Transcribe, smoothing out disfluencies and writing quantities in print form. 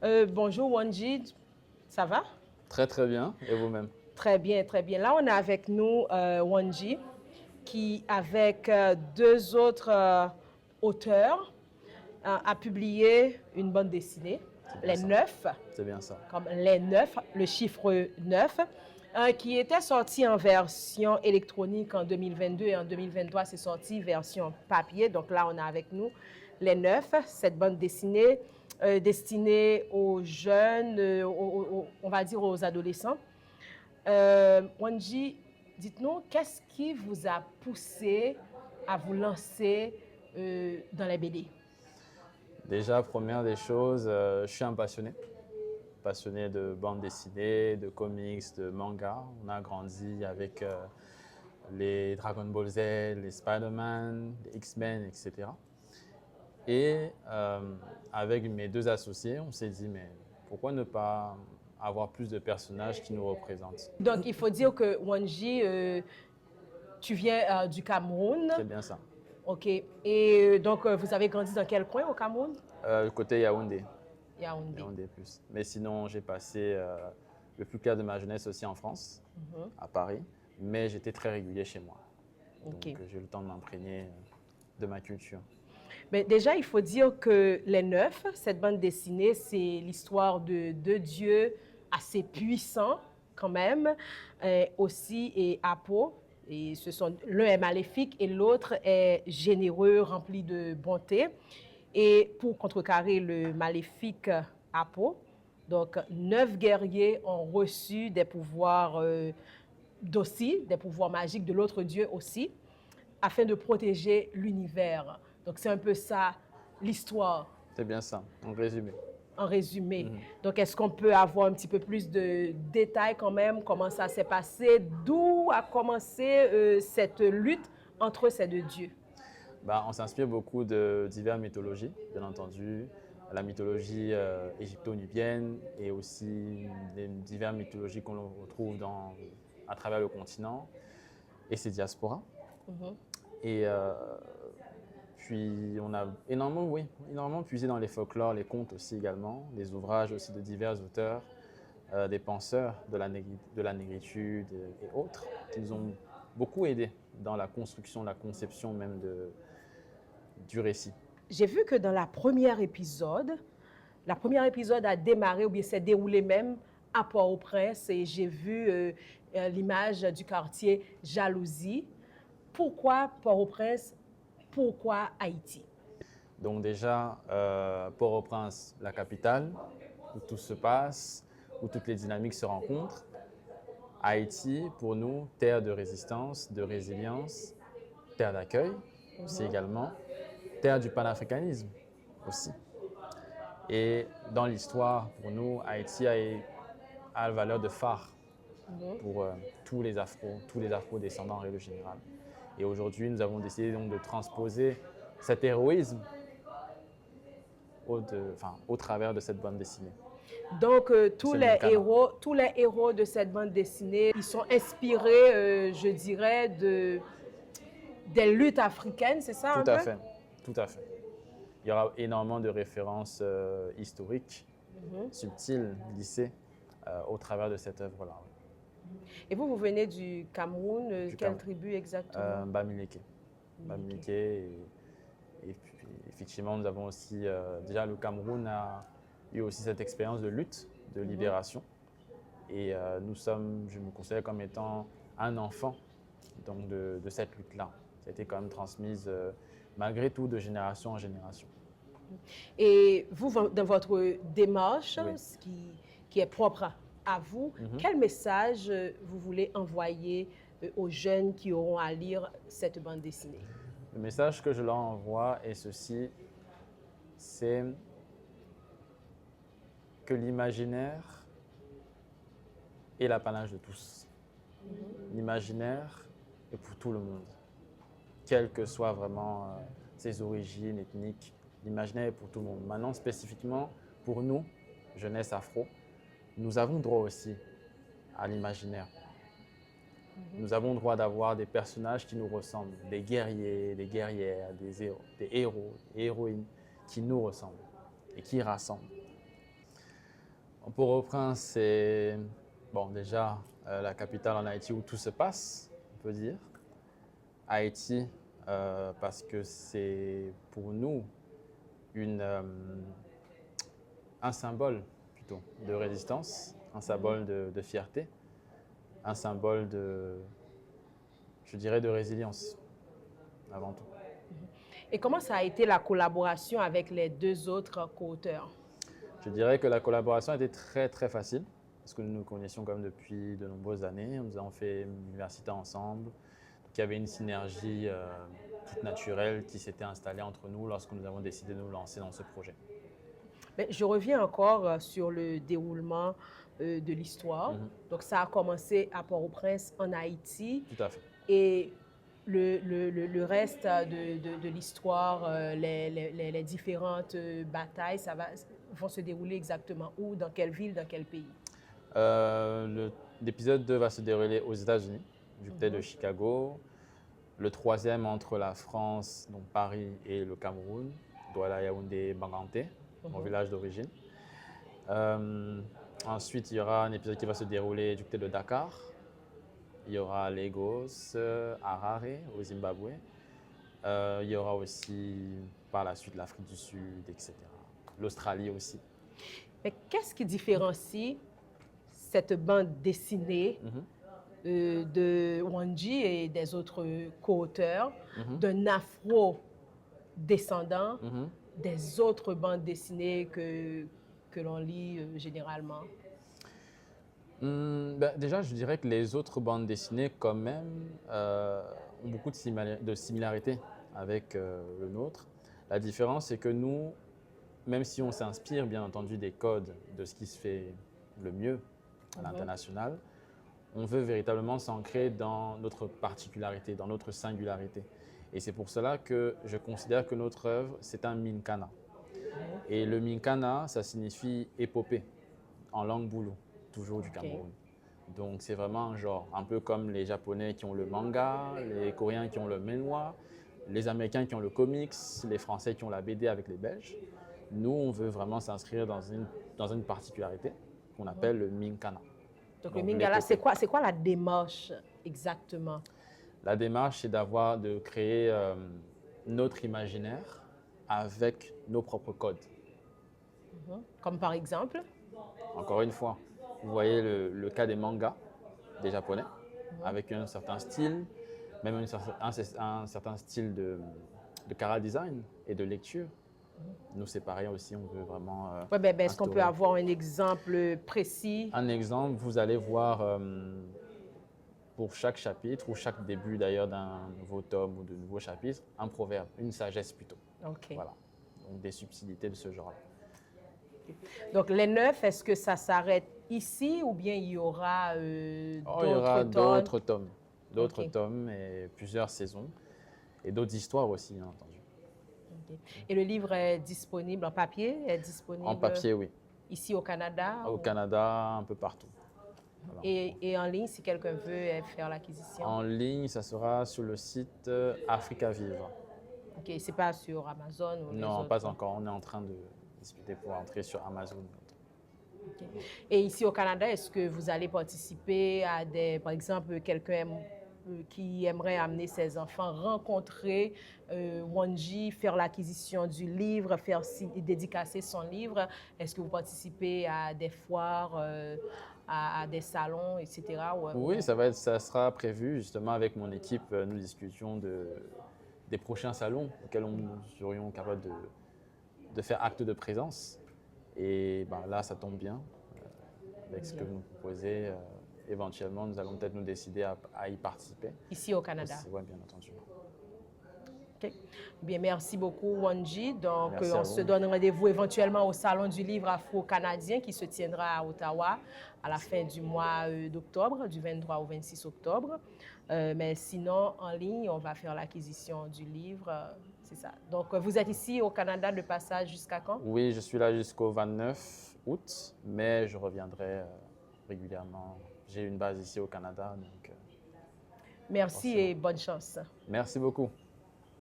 Bonjour Wanji, ça va? Très très bien, et vous-même? Très bien, très bien. Là, on a avec nous Wanji qui, avec deux autres auteurs, a publié une bande dessinée, C'est bien Les ça, Neufs, c'est bien ça. comme les neufs, le chiffre 9, qui était sorti en version électronique en 2022 et en 2023, c'est sorti version papier. Donc là, on a avec nous Les Neufs, cette bande dessinée destinée aux jeunes, on va dire aux adolescents. Wanji, dites-nous, qu'est-ce qui vous a poussé à vous lancer dans les BD? Déjà, première des choses, je suis un passionné de bande dessinée, de comics, de manga. On a grandi avec les Dragon Ball Z, les Spider-Man, les X-Men, etc. Et avec mes deux associés, on s'est dit, mais pourquoi ne pas avoir plus de personnages qui nous représentent? Donc, il faut dire que Wanji, tu viens du Cameroun, C'est bien ça. ok. Et donc, vous avez grandi dans quel coin au Cameroun? Côté Yaoundé. Yaoundé. Yaoundé plus. Mais sinon, j'ai passé le plus clair de ma jeunesse aussi en France, à Paris. Mais j'étais très régulier chez moi. Ok. Donc, j'ai eu le temps de m'imprégner de ma culture. Mais déjà, il faut dire que Les Neufs, cette bande dessinée, c'est l'histoire de deux dieux assez puissants quand même, aussi et Apo. Et l'un est maléfique et l'autre est généreux, rempli de bonté. Et pour contrecarrer le maléfique Apo, donc 9 guerriers ont reçu des pouvoirs d'aussi, des pouvoirs magiques de l'autre dieu aussi, afin de protéger l'univers. Donc c'est un peu ça l'histoire C'est bien ça, en résumé. en résumé. Donc est-ce qu'on peut avoir un petit peu plus de détails quand même, comment ça s'est passé, d'où a commencé cette lutte entre ces deux dieux? Bah, on s'inspire beaucoup de diverses mythologies, bien entendu. La mythologie égypto-nubienne et aussi des diverses mythologies qu'on retrouve à travers le continent et ses diasporas. Et puis, on a énormément, oui, énormément puisé dans les folklores, les contes aussi également, des ouvrages aussi de divers auteurs, des penseurs de la négritude et autres, qui nous ont beaucoup aidés dans la construction, la conception même du récit. J'ai vu que dans la première épisode a démarré ou bien s'est déroulé même à Port-au-Prince et j'ai vu l'image du quartier Jalousie. Pourquoi Port-au-Prince? Pourquoi Haïti? Donc déjà, Port-au-Prince, la capitale, où tout se passe, où toutes les dynamiques se rencontrent. Haïti, pour nous, terre de résistance, de résilience, terre d'accueil aussi également, terre du panafricanisme aussi. Et dans l'histoire, pour nous, Haïti a la valeur de phare pour tous les afro-descendants en règle générale. Et aujourd'hui, nous avons décidé donc de transposer cet héroïsme au travers de cette bande dessinée. Donc, C'est le même canon. tous les héros de cette bande dessinée, ils sont inspirés, je dirais, des luttes africaines, c'est ça Tout un à peu? fait, tout à fait. Il y aura énormément de références historiques, subtiles, glissées au travers de cette œuvre-là. Et vous venez du Cameroun, Du quelle Cameroun. tribu exactement? Bamileke. Bamileke. Et puis, effectivement, nous avons aussi, déjà le Cameroun a eu aussi cette expérience de lutte, de libération. Et je me considère comme étant un enfant donc de cette lutte-là. Ça a été quand même transmise malgré tout de génération en génération. Et vous, dans votre démarche, Oui. qui est propre à vous, quel message vous voulez envoyer aux jeunes qui auront à lire cette bande dessinée? Le message que je leur envoie est ceci, c'est que l'imaginaire est l'apanage de tous. L'imaginaire est pour tout le monde, quelles que soient vraiment ses origines ethniques. L'imaginaire est pour tout le monde. Maintenant, spécifiquement, pour nous, jeunesse afro, nous avons droit aussi à l'imaginaire. Nous avons droit d'avoir des personnages qui nous ressemblent, des guerriers, des guerrières, des héros, des héroïnes qui nous ressemblent et qui rassemblent. Port-au-Prince, c'est bon, déjà la capitale en Haïti où tout se passe, on peut dire. Haïti, parce que c'est pour nous une, un symbole plutôt de résistance, un symbole de fierté, un symbole de, je dirais, de résilience avant tout. Et comment ça a été la collaboration avec les deux autres co-auteurs? Je dirais que la collaboration a été très très facile parce que nous nous connaissions quand même depuis de nombreuses années. Nous avons fait l'université ensemble. Donc, il y avait une synergie toute naturelle qui s'était installée entre nous lorsque nous avons décidé de nous lancer dans ce projet. Mais je reviens encore sur le déroulement de l'histoire. Donc, ça a commencé à Port-au-Prince, en Haïti. Tout à fait. Et le reste de l'histoire, les différentes batailles, vont se dérouler exactement où, dans quelle ville, dans quel pays? L'épisode 2 va se dérouler aux États-Unis, du côté de Chicago. Le troisième entre la France, donc Paris, et le Cameroun, Douala, Yaoundé, Banganté, mon village d'origine. Ensuite, il y aura un épisode qui va se dérouler du côté de Dakar. Il y aura Lagos, Harare, au Zimbabwe. Il y aura aussi par la suite l'Afrique du Sud, etc. L'Australie aussi. Mais qu'est-ce qui différencie cette bande dessinée de Wanji et des autres co-auteurs d'un afro-descendant des autres bandes dessinées que l'on lit généralement? Déjà, je dirais que les autres bandes dessinées, quand même, ont beaucoup de similarités avec le nôtre. La différence, c'est que nous, même si on s'inspire, bien entendu, des codes de ce qui se fait le mieux à l'international, on veut véritablement s'ancrer dans notre particularité, dans notre singularité. Et c'est pour cela que je considère que notre œuvre, c'est un minkana. Et le minkana, ça signifie épopée en langue boulou, toujours du Cameroun. Donc c'est vraiment un genre, un peu comme les Japonais qui ont le manga, les Coréens qui ont le manhwa, les Américains qui ont le comics, les Français qui ont la BD avec les Belges. Nous, on veut vraiment s'inscrire dans une particularité qu'on appelle le minkana. Donc le mingala, c'est quoi la démarche exactement? La démarche, c'est de créer notre imaginaire avec nos propres codes. Comme par exemple? Encore une fois, vous voyez le cas des mangas des Japonais, avec un certain style, même un certain style de chara design et de lecture. Nous, c'est pareil aussi, on veut vraiment. Est-ce qu'on peut avoir un exemple précis? Un exemple, vous allez voir pour chaque chapitre ou chaque début d'ailleurs d'un nouveau tome ou de nouveaux chapitres, un proverbe, une sagesse plutôt. Voilà. Donc des subtilités de ce genre-là. Donc les 9, est-ce que ça s'arrête ici ou bien il y aura d'autres tomes? D'autres tomes et plusieurs saisons et d'autres histoires aussi, bien entendu. Et le livre est disponible en papier? En papier, oui. Ici au Canada? Au Canada, un peu partout. Voilà. Et en ligne, si quelqu'un veut faire l'acquisition? En ligne, ça sera sur le site Africa Vivre. Ok, c'est pas sur Amazon ou non, pas encore. On est en train de discuter pour entrer sur Amazon. Okay. Et ici au Canada, est-ce que vous allez participer à par exemple, quelqu'un qui aimerait amener ses enfants, rencontrer Wanji, faire l'acquisition du livre, dédicacer son livre? Est-ce que vous participez à des foires, à des salons, etc.? Oui, ça sera prévu justement avec mon équipe. Nous discutions des prochains salons auxquels nous serions capables de faire acte de présence. Et là, ça tombe bien avec ce que vous nous proposez. Éventuellement, nous allons peut-être nous décider à y participer. Ici au Canada? Oui, bien entendu. Okay. Bien, merci beaucoup, Wanji. Donc, on se donne rendez-vous éventuellement au Salon du livre afro-canadien qui se tiendra à Ottawa à la fin du mois d'octobre, du 23 au 26 octobre. Mais sinon, en ligne, on va faire l'acquisition du livre. C'est ça. Donc, vous êtes ici au Canada de passage jusqu'à quand? Oui, je suis là jusqu'au 29 août, mais je reviendrai régulièrement. J'ai une base ici au Canada. Donc, merci et bonne chance. Merci beaucoup.